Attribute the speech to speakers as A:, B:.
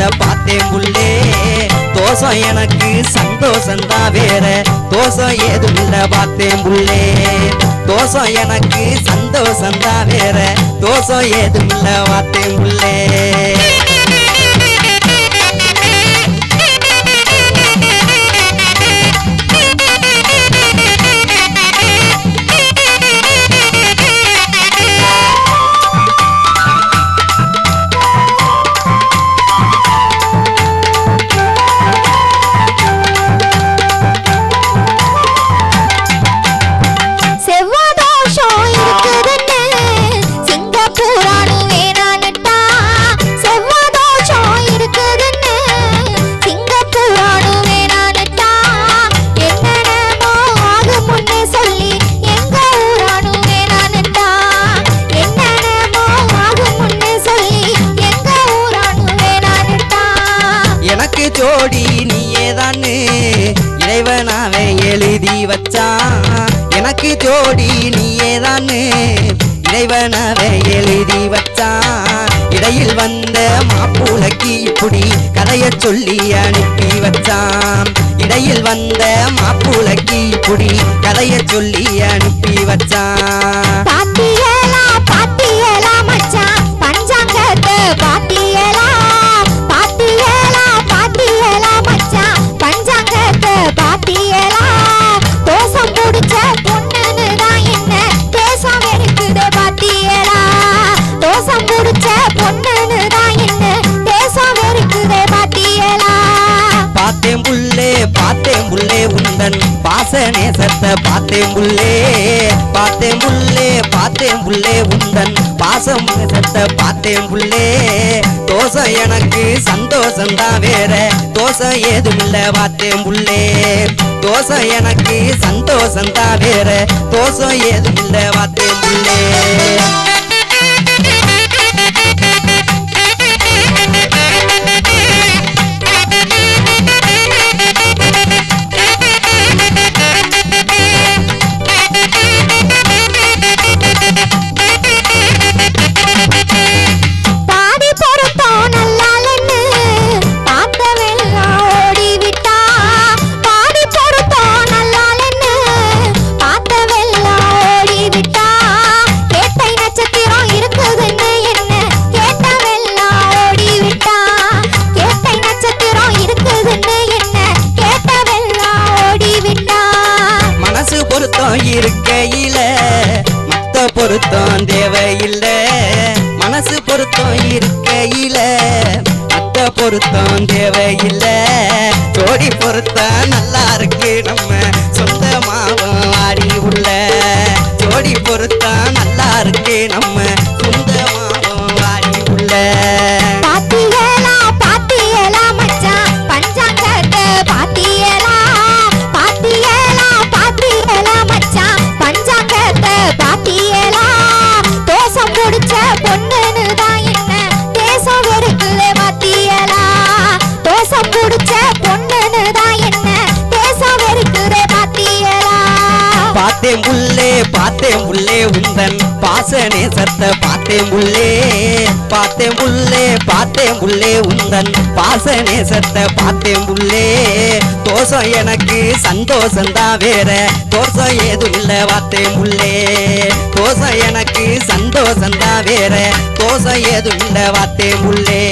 A: நேசத்தை பார்த்தேன் புள்ளே தோசம் எனக்கு சந்தோஷந்தான் வேற தோசம் ஏதும் இல்ல பார்த்தேன் புள்ளே தோசம் எனக்கு சந்தோஷந்தான் வேற தோசம் ஏதும் இல்ல பார்த்தேன் புள்ளே ஜோடி நீயேதான்னு இறைவனாவே எழுதி வச்சான் எனக்கு ஜோடி நீயேதான்னு இறைவனாவே எழுதி வச்சான் இடையில் வந்த மாப்புலக்கு இப்படி கதைய சொல்லி அனுப்பி வச்சான் இடையில் வந்த மாப்புலக்கு இப்படி கதைய சொல்லி அனுப்பி வச்சான்
B: பாத்தியலா பாத்தியலா மச்சான் பஞ்சாங்கத்தை பாத்தியலா பாத்தியலா தோசம் முடிச்ச பொண்ணுன்னு தான் என்ன தேசம் இருக்குது பாத்தியலா தோசம் முடிச்ச பொண்ணுன்னு தான் என்ன தேசம் இருக்குது பாத்தியலா
A: பார்த்தேன் புள்ளே உந்தன் பாச நேசத்தை பார்த்தேன் புள்ளே உந்தன் பாசம் நேசத்தை பார்த்தேன் புள்ளே தோசை எனக்கு சந்தோஷந்தான் வேற தோசை ஏதும் இல்ல பார்த்தேன் புள்ளே தோசை எனக்கு சந்தோஷந்தான் வேற தோசை ஏதும் இல்ல பார்த்தேன் புள்ளே இருக்கையில மத்த பொருத்தம் தேவையில்லை மனசு பொருத்தம் இருக்கையில மத்த பொருத்தம் தேவையில்லை ஜோடி பொருத்தம் நல்லா இருக்கு நம்ம சொந்தமாவும் ஆடி உள்ள ஜோடி பொருத்தம் நல்லா இருக்கு நம்ம சொந்தமாவும் ஆடி உள்ள பார்த்தேன் புள்ளே உந்தன் பாச நேசத்தை பார்த்தேன் புள்ளே உந்தன் பாச நேசத்தை பார்த்தேன் புள்ளே தோசம் எனக்கு சந்தோஷந்தான் வேற தோசம் ஏதும் இல்ல பார்த்தேன் புள்ளே தோசம் எனக்கு சந்தோஷந்தான் வேற தோசம் ஏதும் இல்ல பார்த்தேன் புள்ளே